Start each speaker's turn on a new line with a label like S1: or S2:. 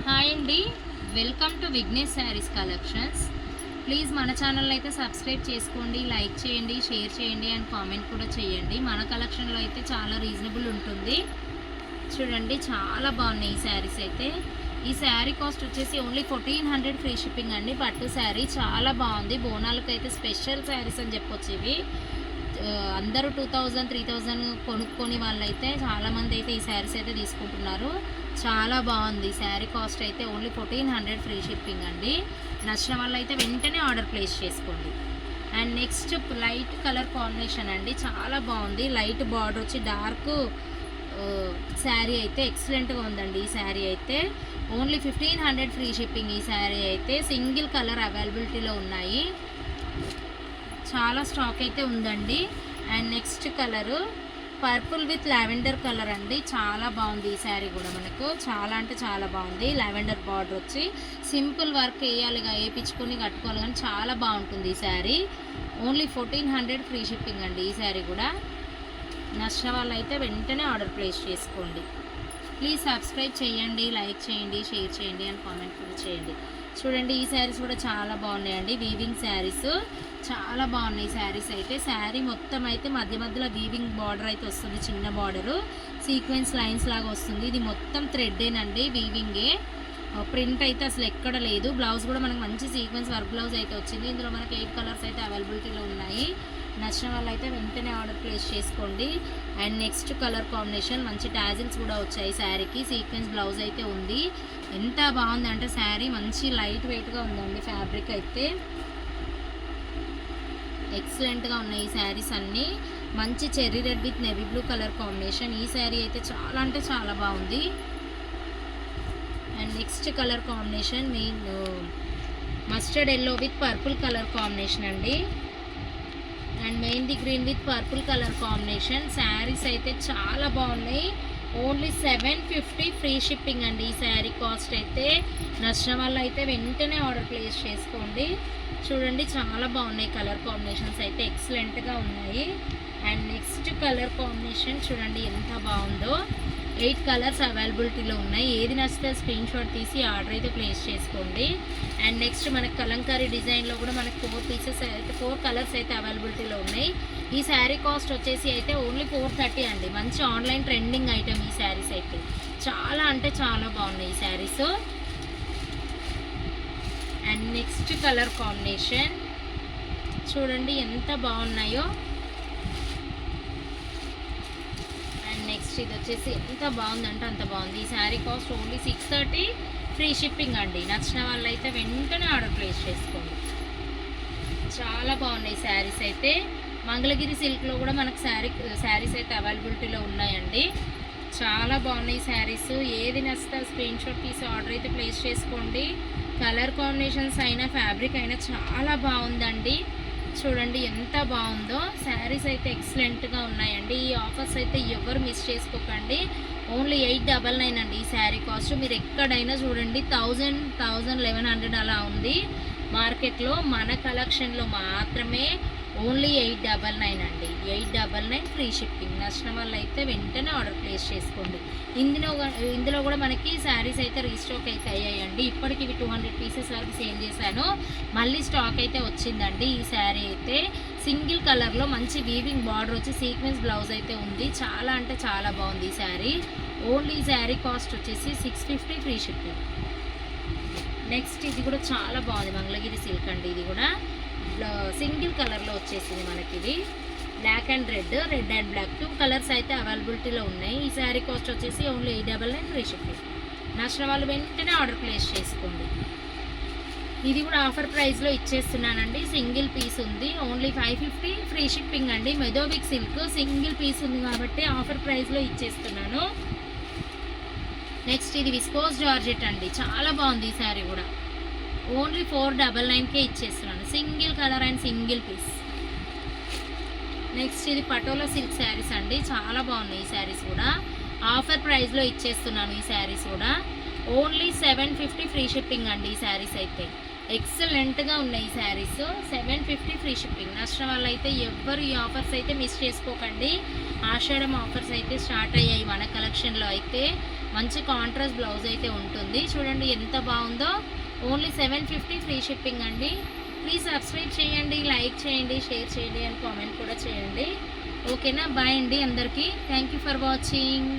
S1: Hi అండి, welcome to Vignesh saris collections. Please మన channel అయితే సబ్స్క్రైబ్ చేసుకోండి, లైక్ చేయండి, షేర్ చేయండి అండ్ కామెంట్ కూడా చేయండి. మన కలెక్షన్లో అయితే చాలా రీజనబుల్ ఉంటుంది. చూడండి, చాలా బాగున్నాయి ఈ శారీస్ అయితే. ఈ శారీ కాస్ట్ వచ్చేసి ఓన్లీ 1400 ఫ్రీ షిప్పింగ్ అండి. పట్టు శారీ చాలా బాగుంది. బోనాలకు అయితే స్పెషల్ శారీస్ అని చెప్పొచ్చు ఇవి. అందరూ 2000 3000 కొనుక్కొని వాళ్ళైతే చాలామంది అయితే ఈ శారీస్ అయితే తీసుకుంటున్నారు. చాలా బాగుంది. శారీ కాస్ట్ అయితే ఓన్లీ 1400 ఫ్రీ షిప్పింగ్ అండి. నచ్చిన వాళ్ళు అయితే వెంటనే ఆర్డర్ ప్లేస్ చేసుకోండి. And next light colour combination అండి, చాలా బాగుంది. లైట్ బార్డర్ వచ్చి డార్క్ శారీ అయితే ఎక్సలెంట్గా ఉందండి. ఈ శారీ అయితే ఓన్లీ 1500 ఫ్రీ షిప్పింగ్. ఈ శారీ అయితే సింగిల్ కలర్ అవైలబిలిటీలో ఉన్నాయి. చాలా స్టాక్ అయితే ఉందండి. And next colour purple with lavender colour అండి, చాలా బాగుంది. ఈ శారీ కూడా మనకు చాలా అంటే చాలా బాగుంది. లావెండర్ బార్డర్ వచ్చి సింపుల్ వర్క్ వేయాలిగా, వేయించుకొని కట్టుకోవాలి కానీ చాలా బాగుంటుంది ఈ శారీ. ఓన్లీ 1400 ఫ్రీ షిప్పింగ్ అండి. ఈ శారీ కూడా నచ్చిన వాళ్ళు అయితే వెంటనే ఆర్డర్ ప్లేస్ చేసుకోండి. ప్లీజ్ సబ్స్క్రైబ్ చేయండి, లైక్ చేయండి, షేర్ చేయండి అండ్ కామెంట్ కూడా చేయండి. చూడండి, ఈ శారీస్ కూడా చాలా బాగున్నాయండి. వీవింగ్ శారీస్ చాలా బాగున్నాయి. శారీస్ అయితే శారీ మొత్తం అయితే మధ్య మధ్యలో వీవింగ్ బార్డర్ అయితే వస్తుంది. చిన్న బార్డరు సీక్వెన్స్ లైన్స్ లాగా వస్తుంది. ఇది మొత్తం థ్రెడ్డేనండి, వీవింగే. ప్రింట్ అయితే అసలు ఎక్కడ లేదు. బ్లౌజ్ కూడా మనకు మంచి సీక్వెన్స్ వర్క్ బ్లౌజ్ అయితే వచ్చింది. ఇందులో మనకి 8 కలర్స్ అయితే అవైలబిలిటీలో ఉన్నాయి. నచ్చిన వాళ్ళు అయితే వెంటనే ఆర్డర్ ప్లేస్ చేసుకోండి. అండ్ నెక్స్ట్ కలర్ కాంబినేషన్ మంచి టాజిల్స్ కూడా వచ్చాయి శారీకి. సీక్వెన్స్ బ్లౌజ్ అయితే ఉంది. ఎంత బాగుందంటే శారీ మంచి లైట్ వెయిట్గా ఉందండి. ఫ్యాబ్రిక్ అయితే ఎక్సలెంట్గా ఉన్నాయి ఈ శారీస్ అన్నీ. మంచి cherry red with navy blue colour combination. ఈ శారీ అయితే చాలా అంటే చాలా బాగుంది. And next colour combination main mustard yellow with purple colour combination అండి. And mehndi green with purple colour combination. Saris అయితే చాలా బాగున్నాయి. ఓన్లీ 750 ఫ్రీ షిప్పింగ్ అండి. ఈ శారీ కాస్ట్ అయితే నచ్చిన వాళ్ళు అయితే వెంటనే ఆర్డర్ ప్లేస్ చేసుకోండి. చూడండి, చాలా బాగున్నాయి. కలర్ కాంబినేషన్స్ అయితే ఎక్సలెంట్గా ఉన్నాయి. అండ్ నెక్స్ట్ కలర్ కాంబినేషన్ చూడండి ఎంత బాగుందో. 8 కలర్స్ అవైలబిలిటీలో ఉన్నాయి. ఏది నచ్చితే స్క్రీన్ షాట్ తీసి ఆర్డర్ అయితే ప్లేస్ చేసుకోండి. అండ్ నెక్స్ట్ మనకి కలంకారీ డిజైన్లో కూడా మనకి 4 పీసెస్ అయితే 4 కలర్స్ అయితే అవైలబిలిటీలో ఉన్నాయి. ఈ శారీ కాస్ట్ వచ్చేసి అయితే ఓన్లీ 430 అండి. మంచి ఆన్లైన్ ట్రెండింగ్ ఐటమ్ ఈ శారీస్ అయితే. చాలా అంటే చాలా బాగున్నాయి ఈ saris. And next colour combination చూడండి ఎంత బాగున్నాయో. నెక్స్ట్ ఇది వచ్చేసి ఎంత బాగుందంటే అంత బాగుంది. ఈ sari cost only 630 free shipping అండి. నచ్చిన వాళ్ళు అయితే వెంటనే ఆర్డర్ ప్లేస్ చేసుకోండి. చాలా బాగున్నాయి శారీస్ అయితే. మంగళగిరి సిల్క్లో కూడా మనకు శారీస్ అయితే అవైలబిలిటీలో ఉన్నాయండి. చాలా బాగున్నాయి శారీస్. ఏది నచ్చితే స్క్రీన్ షాట్ తీసి ఆర్డర్ అయితే ప్లేస్ చేసుకోండి. కలర్ కాంబినేషన్స్ అయినా ఫ్యాబ్రిక్ అయినా చాలా బాగుందండి. చూడండి ఎంత బాగుందో. శారీస్ అయితే ఎక్సలెంట్గా ఉన్నాయండి. ఈ ఆఫర్స్ అయితే ఎవరు మిస్ చేసుకోకండి. ఓన్లీ 899 అండి ఈ శారీ కాస్ట్. మీరు ఎక్కడైనా చూడండి 1000 1100 అలా ఉంది మార్కెట్లో. మన కలెక్షన్లో మాత్రమే ఓన్లీ 899 అండి. 899 ఫ్రీ షిప్పింగ్. నచ్చిన వాళ్ళు అయితే వెంటనే ఆర్డర్ ప్లేస్ చేసుకోండి. ఇందులో కూడా మనకి శారీస్ అయితే రీస్టాక్ అయితే అయ్యాయండి. ఇప్పటికి ఇవి 200 పీసెస్ వరకు సేల్ చేశాను. మళ్ళీ స్టాక్ అయితే వచ్చిందండి. ఈ శారీ అయితే సింగిల్ కలర్లో మంచి వీవింగ్ బార్డర్ వచ్చి సీక్వెన్స్ బ్లౌజ్ అయితే ఉంది. చాలా అంటే చాలా బాగుంది ఈ శారీ. ఓన్లీ ఈ శారీ కాస్ట్ వచ్చేసి 650 ఫ్రీ షిప్పింగ్. నెక్స్ట్ ఇది కూడా చాలా బాగుంది. మంగళగిరి సిల్క్ అండి. ఇది కూడా సింగిల్ కలర్లో వచ్చేసింది మనకి. ఇది black and red and black 2 colours అయితే అవైలబిలిటీలో ఉన్నాయి. ఈ శారీ కాస్ట్ వచ్చేసి ఓన్లీ 899 ఫ్రీ షిప్పింగ్. నచ్చిన వాళ్ళు వెంటనే ఆర్డర్ ప్లేస్ చేసుకోండి. ఇది కూడా ఆఫర్ ప్రైస్లో ఇచ్చేస్తున్నానండి. సింగిల్ పీస్ ఉంది. ఓన్లీ 550 ఫ్రీ షిప్పింగ్ అండి. మెదోవిక్ సిల్క్ సింగిల్ పీస్ ఉంది కాబట్టి ఆఫర్ ప్రైస్లో ఇచ్చేస్తున్నాను. నెక్స్ట్ ఇది విస్కోస్ జార్జెట్ అండి. చాలా బాగుంది ఈ శారీ కూడా. ఓన్లీ 499కే ఇచ్చేస్తున్నాను. Single colour and single piece. Next ఇది పటోలా సిల్క్ శారీస్ అండి. చాలా బాగున్నాయి ఈ శారీస్ కూడా. ఆఫర్ ప్రైస్లో ఇచ్చేస్తున్నాను ఈ శారీస్ కూడా. ఓన్లీ 750 ఫ్రీ షిప్పింగ్ అండి. ఈ శారీస్ అయితే ఎక్సలెంట్గా ఉన్నాయి. ఈ శారీస్ 750 ఫ్రీ షిప్పింగ్. నచ్చిన వాళ్ళు అయితే ఎవ్వరు ఈ ఆఫర్స్ అయితే మిస్ చేసుకోకండి. ఆషాఢం ఆఫర్స్ అయితే స్టార్ట్ అయ్యాయి మన కలెక్షన్లో అయితే. మంచి కాంట్రాస్ట్ బ్లౌజ్ అయితే ఉంటుంది. చూడండి ఎంత బాగుందో. ఓన్లీ 750 ఫ్రీ షిప్పింగ్ అండి. ప్లీజ్ సబ్స్క్రైబ్ చేయండి, లైక్ చేయండి, షేర్ చేయండి అండ్ కామెంట్ కూడా చేయండి. ఓకేనా? బాయ్ అండి అందరికీ. Thank you for watching.